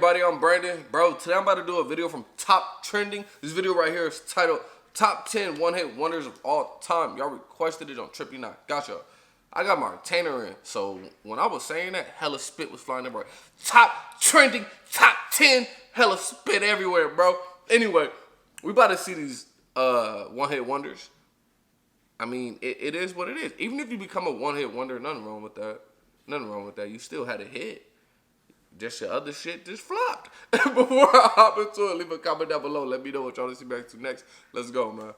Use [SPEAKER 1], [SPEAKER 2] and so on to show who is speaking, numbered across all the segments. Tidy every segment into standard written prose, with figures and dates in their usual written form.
[SPEAKER 1] everybody, I'm Brandon. Bro, today I'm about to do a video from Top Trending. This video right here is titled Top 10 One-Hit Wonders of All Time. Y'all requested it on Trippy Night. Gotcha. I got my retainer in, so when I was saying that, hella spit was flying everywhere. Top Trending, Top 10, hella spit everywhere, bro. Anyway, we about to see these one-hit wonders. I mean, it is what it is. Even if you become a one-hit wonder, nothing wrong with that. Nothing wrong with that. You still had a hit. Just your other shit just flopped. Before I hop into it, leave a comment down below. Let me know what y'all want to see back to next. Let's go, man.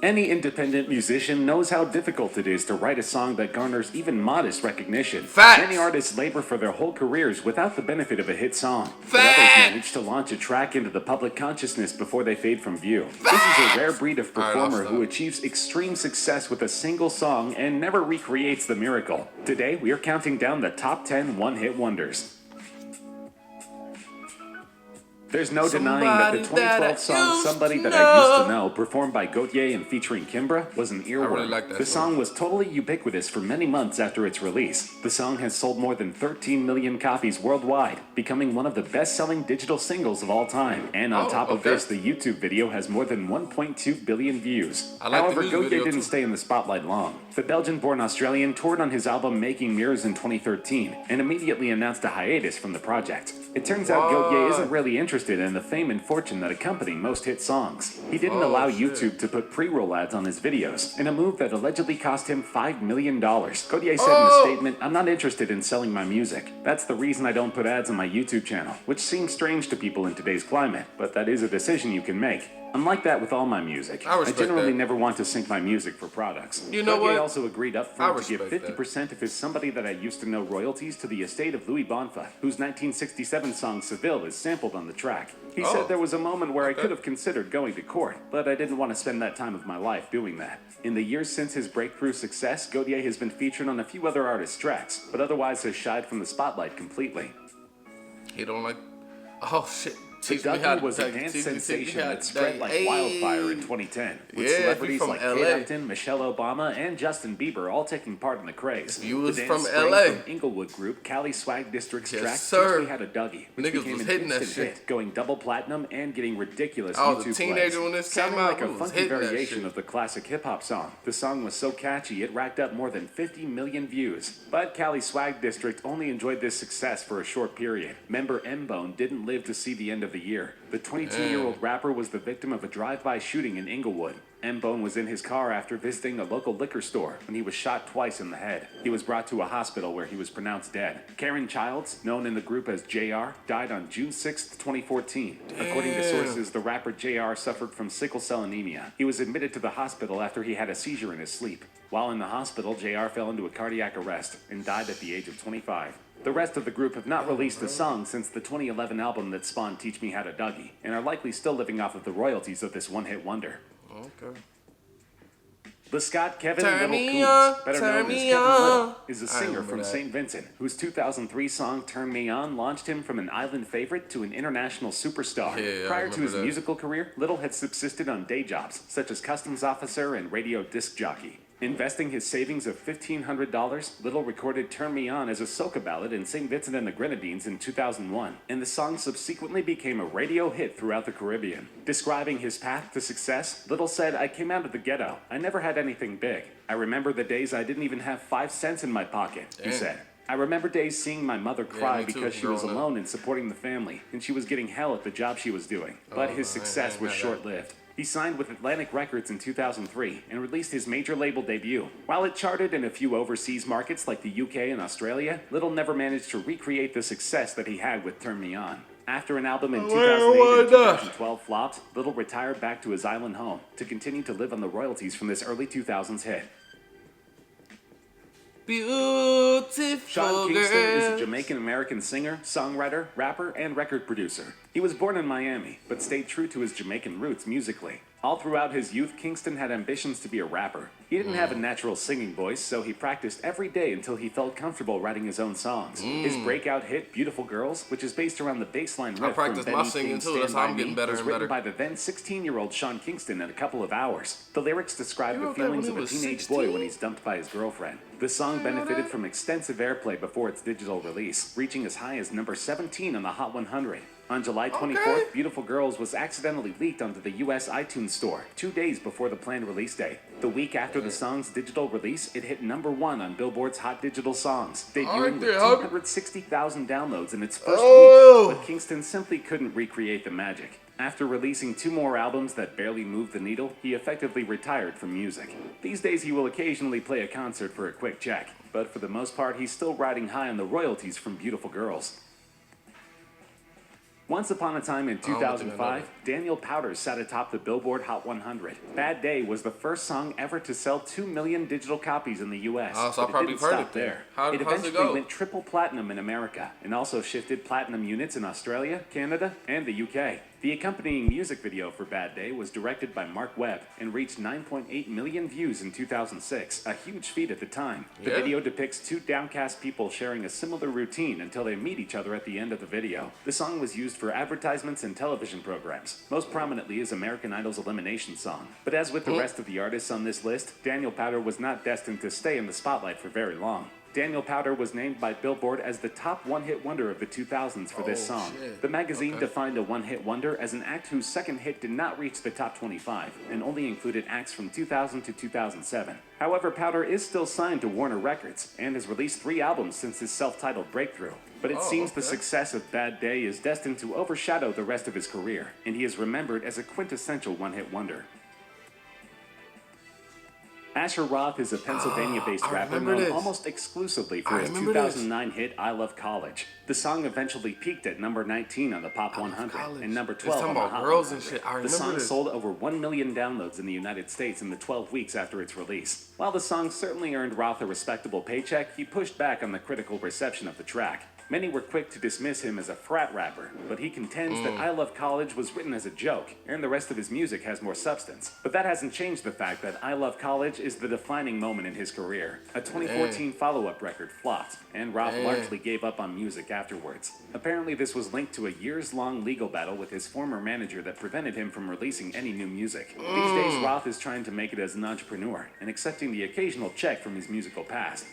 [SPEAKER 2] Any independent musician knows how difficult it is to write a song that garners even modest recognition.
[SPEAKER 1] Facts.
[SPEAKER 2] Many artists labor for their whole careers without the benefit of a hit song.
[SPEAKER 1] Facts.
[SPEAKER 2] But others manage to launch a track into the public consciousness before they fade from view. Facts. This is a rare breed of performer who achieves extreme success with a single song and never recreates the miracle. Today, we are counting down the top 10 one-hit wonders. There's no denying that the 2012 song Somebody That I Used to Know, performed by Gautier and featuring Kimbra, was an earworm.
[SPEAKER 1] Really like that
[SPEAKER 2] the song was totally ubiquitous for many months after its release. The song has sold more than 13 million copies worldwide, becoming one of the best-selling digital singles of all time. And on top of this, the YouTube video has more than 1.2 billion views. However, Gautier didn't stay in the spotlight long. The Belgian-born Australian toured on his album Making Mirrors in 2013 and immediately announced a hiatus from the project. It turns out Gautier isn't really interested in the fame and fortune that accompany most hit songs. He didn't allow YouTube to put pre-roll ads on his videos, in a move that allegedly cost him $5 million. Gautier said in a statement, "I'm not interested in selling my music. That's the reason I don't put ads on my YouTube channel," which seems strange to people in today's climate, but that is a decision you can make. I'm like that with all my music. I generally never want to sync my music for products.
[SPEAKER 1] You know what?
[SPEAKER 2] Gautier also agreed up front to give 50% of his Somebody That I Used to Know royalties to the estate of Louis Bonfa, whose 1967 song Seville is sampled on the track. He said there was a moment where I could have considered going to court, but I didn't want to spend that time of my life doing that. In the years since his breakthrough success, Gautier has been featured on a few other artists' tracks, but otherwise has shied from the spotlight completely.
[SPEAKER 1] He don't like... Oh, shit.
[SPEAKER 2] The Dougie was a dance sensation that spread like wildfire in 2010, with celebrities like Kate Upton, Michelle Obama, and Justin Bieber all taking part in the craze.
[SPEAKER 1] He was
[SPEAKER 2] the
[SPEAKER 1] from
[SPEAKER 2] dance
[SPEAKER 1] LA.
[SPEAKER 2] From Inglewood group, Cali Swag District's track
[SPEAKER 1] sir.
[SPEAKER 2] We Had a Dougie, which
[SPEAKER 1] Niggas
[SPEAKER 2] became
[SPEAKER 1] was
[SPEAKER 2] an
[SPEAKER 1] hitting that
[SPEAKER 2] instant
[SPEAKER 1] shit.
[SPEAKER 2] hit, going double platinum and getting ridiculous
[SPEAKER 1] I was
[SPEAKER 2] YouTube
[SPEAKER 1] a teenager
[SPEAKER 2] plays.
[SPEAKER 1] when this came
[SPEAKER 2] Sounding
[SPEAKER 1] out.
[SPEAKER 2] like a funky variation of the classic hip-hop song. The song was so catchy, it racked up more than 50 million views. But Cali Swag District only enjoyed this success for a short period. Member M-Bone didn't live to see the end of the year. The 22-year-old rapper was the victim of a drive-by shooting in Inglewood. M-Bone was in his car after visiting a local liquor store when he was shot twice in the head. He was brought to a hospital where he was pronounced dead. Karen Childs, known in the group as JR, died on June 6, 2014. According to sources, the rapper JR suffered from sickle cell anemia. He was admitted to the hospital after he had a seizure in his sleep. While in the hospital, JR fell into a cardiac arrest and died at the age of 25. The rest of the group have not released a song since the 2011 album that spawned Teach Me How to Dougie, and are likely still living off of the royalties of this one-hit wonder.
[SPEAKER 1] Okay.
[SPEAKER 2] The Scott Kevin Little Coons, better known as Kevin Little, is a singer from St. Vincent, whose 2003 song Turn Me On launched him from an island favorite to an international superstar. Prior to his musical career, Little had subsisted on day jobs, such as customs officer and radio disc jockey. Investing his savings of $1,500, Little recorded Turn Me On as a soca ballad in St. Vincent and the Grenadines in 2001, and the song subsequently became a radio hit throughout the Caribbean. Describing his path to success, Little said, "I came out of the ghetto. I never had anything big. I remember the days I didn't even have 5 cents in my pocket," he said. "I remember days seeing my mother cry because she was alone in supporting the family, and she was getting hell at the job she was doing. But his success was short-lived. He signed with Atlantic Records in 2003 and released his major label debut. While it charted in a few overseas markets like the UK and Australia, Little never managed to recreate the success that he had with Turn Me On. After an album in 2008 and 2012 flopped, Little retired back to his island home to continue to live on the royalties from this early 2000s hit.
[SPEAKER 1] Beautiful
[SPEAKER 2] Sean Kingston is a Jamaican-American singer, songwriter, rapper, and record producer. He was born in Miami, but stayed true to his Jamaican roots musically. All throughout his youth, Kingston had ambitions to be a rapper. He didn't have a natural singing voice, so he practiced every day until he felt comfortable writing his own songs. His breakout hit, Beautiful Girls, which is based around the bassline riff from Benny King's Stand By Me, was written by the then 16-year-old Sean Kingston in a couple of hours. The lyrics describe the feelings of a teenage boy when he's dumped by his girlfriend. The song benefited from extensive airplay before its digital release, reaching as high as number 17 on the Hot 100. On July 24th, Beautiful Girls was accidentally leaked onto the US iTunes Store 2 days before the planned release date. The week after the song's digital release, it hit #1 on Billboard's Hot Digital Songs, debuting with 260,000 downloads in its first week, but Kingston simply couldn't recreate the magic. After releasing 2 more albums that barely moved the needle, he effectively retired from music. These days he will occasionally play a concert for a quick check, but for the most part he's still riding high on the royalties from Beautiful Girls. Once upon a time in 2005, Daniel Powter sat atop the Billboard Hot 100. Bad Day was the first song ever to sell 2 million digital copies in the US.
[SPEAKER 1] So I probably heard it there.
[SPEAKER 2] It eventually went triple platinum in America and also shifted platinum units in Australia, Canada, and the UK. The accompanying music video for Bad Day was directed by Mark Webb and reached 9.8 million views in 2006, a huge feat at the time. The video depicts 2 downcast people sharing a similar routine until they meet each other at the end of the video. The song was used for advertisements and television programs, most prominently as American Idol's elimination song. But as with the rest of the artists on this list, Daniel Powter was not destined to stay in the spotlight for very long. Daniel Powter was named by Billboard as the top one-hit wonder of the 2000s for this song. The magazine defined a one-hit wonder as an act whose second hit did not reach the top 25 and only included acts from 2000 to 2007. However, Powter is still signed to Warner Records and has released 3 albums since his self-titled breakthrough. But it seems the success of Bad Day is destined to overshadow the rest of his career, and he is remembered as a quintessential one-hit wonder. Asher Roth is a Pennsylvania-based rapper known almost exclusively for his 2009 hit I Love College. The song eventually peaked at number 19 on the Pop 100 and number 12 on the Hot 100. The song sold over 1 million downloads in the United States in the 12 weeks after its release. While the song certainly earned Roth a respectable paycheck, he pushed back on the critical reception of the track. Many were quick to dismiss him as a frat rapper, but he contends that I Love College was written as a joke, and the rest of his music has more substance. But that hasn't changed the fact that I Love College is the defining moment in his career. A 2014 follow-up record flopped, and Roth largely gave up on music afterwards. Apparently this was linked to a years-long legal battle with his former manager that prevented him from releasing any new music. These days, Roth is trying to make it as an entrepreneur, and accepting the occasional check from his musical past.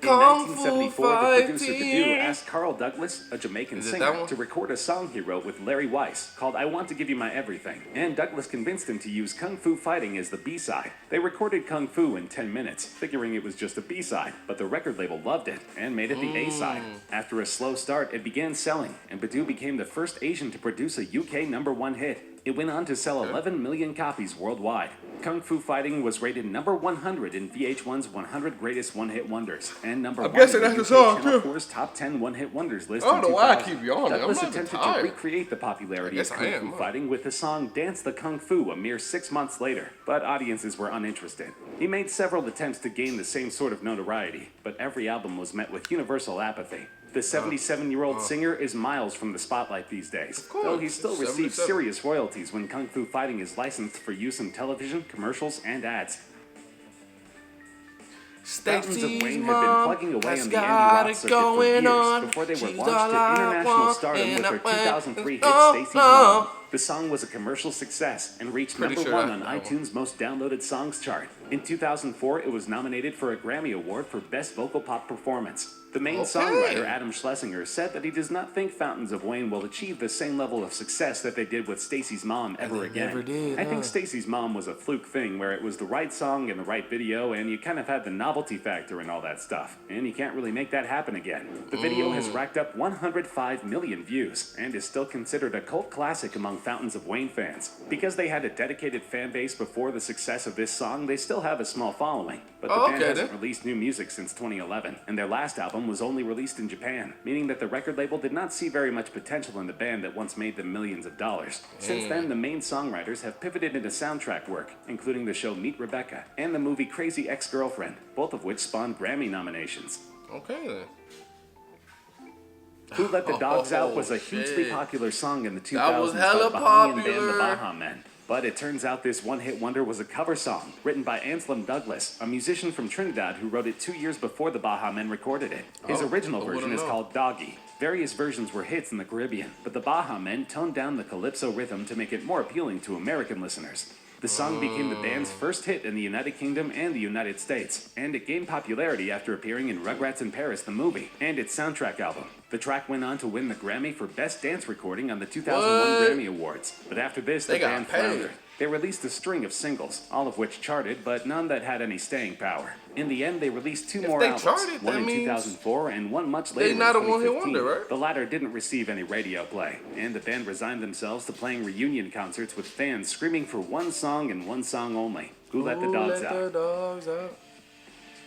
[SPEAKER 2] In 1974, the producer Badu asked Carl Douglas, a Jamaican singer, to record a song he wrote with Larry Weiss called I Want to Give You My Everything, and Douglas convinced him to use Kung Fu Fighting as the B-side. They recorded Kung Fu in 10 minutes, figuring it was just a B-side, but the record label loved it and made it the A-side. After a slow start, it began selling, and Badu became the first Asian to produce a UK #1 hit. It went on to sell 11 million copies worldwide. Kung Fu Fighting was rated number 100 in VH1's 100 Greatest One-Hit Wonders, and number 1 in the UK Channel 4's Top 10 One-Hit Wonders list in 2000.
[SPEAKER 1] why I keep yawning.
[SPEAKER 2] Douglas attempted to recreate the popularity of Kung Fu Fighting with the song Dance the Kung Fu a mere 6 months later, but audiences were uninterested. He made several attempts to gain the same sort of notoriety, but every album was met with universal apathy. The 77-year-old singer is miles from the spotlight these days, though he still receives serious royalties when Kung Fu Fighting is licensed for use in television, commercials, and ads.
[SPEAKER 1] Stacys Mom
[SPEAKER 2] had been plugging away on the indie rock circuit for years before they were launched to international stardom with their 2003 hit Stacys Mom. The song was a commercial success and reached #1 on iTunes' Most Downloaded Songs chart. In 2004, it was nominated for a Grammy Award for Best Vocal Pop Performance. The main songwriter, Adam Schlesinger, said that he does not think Fountains of Wayne will achieve the same level of success that they did with Stacys Mom ever again. I think Stacys Mom was a fluke thing where it was the right song and the right video, and you kind of had the novelty factor and all that stuff. And you can't really make that happen again. The video has racked up 105 million views and is still considered a cult classic among Fountains of Wayne fans. Because they had a dedicated fan base before the success of this song, they still have a small following. But the band hasn't released new music since 2011, and their last album was only released in Japan, meaning that the record label did not see very much potential in the band that once made them millions of dollars. Since then, the main songwriters have pivoted into soundtrack work, including the show Meet Rebecca and the movie Crazy Ex-Girlfriend, both of which spawned Grammy nominations.
[SPEAKER 1] Okay then.
[SPEAKER 2] Who Let the Dogs Out was a hugely popular song in the 2000s
[SPEAKER 1] That was hella
[SPEAKER 2] by Bahamian
[SPEAKER 1] popular.
[SPEAKER 2] band the Baha Men. But it turns out this one-hit wonder was a cover song written by Anselm Douglas, a musician from Trinidad who wrote it 2 years before the Baha Men recorded it. His original version is called Doggy. Various versions were hits in the Caribbean, but the Baha Men toned down the calypso rhythm to make it more appealing to American listeners. The song became the band's first hit in the United Kingdom and the United States, and it gained popularity after appearing in Rugrats in Paris, the movie, and its soundtrack album. The track went on to win the Grammy for Best Dance Recording on the 2001 Grammy Awards, but after this, the band floundered. They released a string of singles, all of which charted, but none that had any staying power. In the end, they released two more albums, one in 2004 and one much later in 2015. They're not a one-hit wonder, right? The latter didn't receive any radio play, and the band resigned themselves to playing reunion concerts with fans screaming for one song and one song only. Who Let the Dogs Out?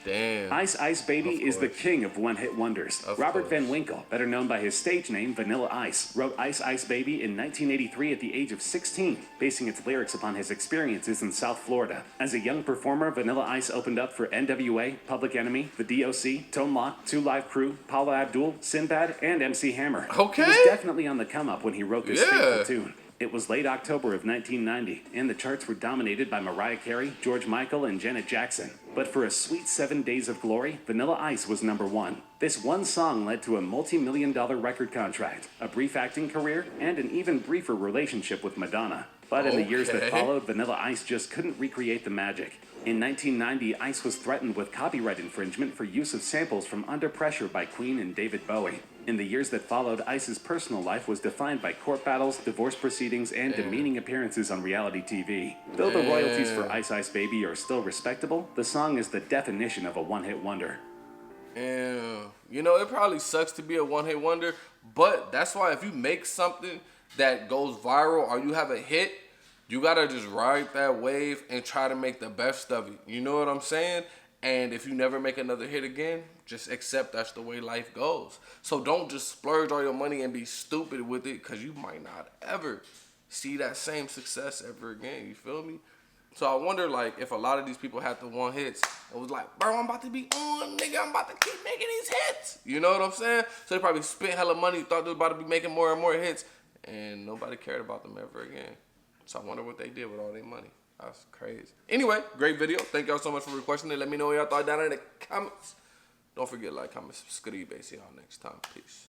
[SPEAKER 1] Damn.
[SPEAKER 2] Ice Ice Baby is the king of one-hit wonders. Robert Van Winkle, better known by his stage name Vanilla Ice, wrote Ice Ice Baby in 1983 at the age of 16, basing its lyrics upon his experiences in South Florida. As a young performer, Vanilla Ice opened up for NWA, Public Enemy, the DOC, Tone Loc, Two Live Crew, Paula Abdul, Sinbad, and MC Hammer.
[SPEAKER 1] Okay.
[SPEAKER 2] He was definitely on the come-up when he wrote this fateful tune. It was late October of 1990, and the charts were dominated by Mariah Carey, George Michael, and Janet Jackson. But for a sweet 7 days of glory, Vanilla Ice was #1. This one song led to a multi-million-dollar record contract, a brief acting career, and an even briefer relationship with Madonna. But in the years that followed, Vanilla Ice just couldn't recreate the magic. In 1990, Ice was threatened with copyright infringement for use of samples from Under Pressure by Queen and David Bowie. In the years that followed, Ice's personal life was defined by court battles, divorce proceedings, and demeaning appearances on reality TV. Though the royalties for Ice Ice Baby are still respectable, the song is the definition of a one-hit wonder.
[SPEAKER 1] And, you know, it probably sucks to be a one-hit wonder, but that's why if you make something that goes viral or you have a hit, you gotta just ride that wave and try to make the best of it. You know what I'm saying? And if you never make another hit again, just accept that's the way life goes. So don't just splurge all your money and be stupid with it, because you might not ever see that same success ever again. You feel me? So I wonder, like, if a lot of these people had the one hits, it was like, bro, I'm about to be on, nigga, I'm about to keep making these hits. You know what I'm saying? So they probably spent hella money, thought they were about to be making more and more hits, and nobody cared about them ever again. So I wonder what they did with all their money. That's crazy. Anyway, great video. Thank y'all so much for requesting it. Let me know what y'all thought down in the comments. Don't forget to like, comment, subscribe. See y'all next time. Peace.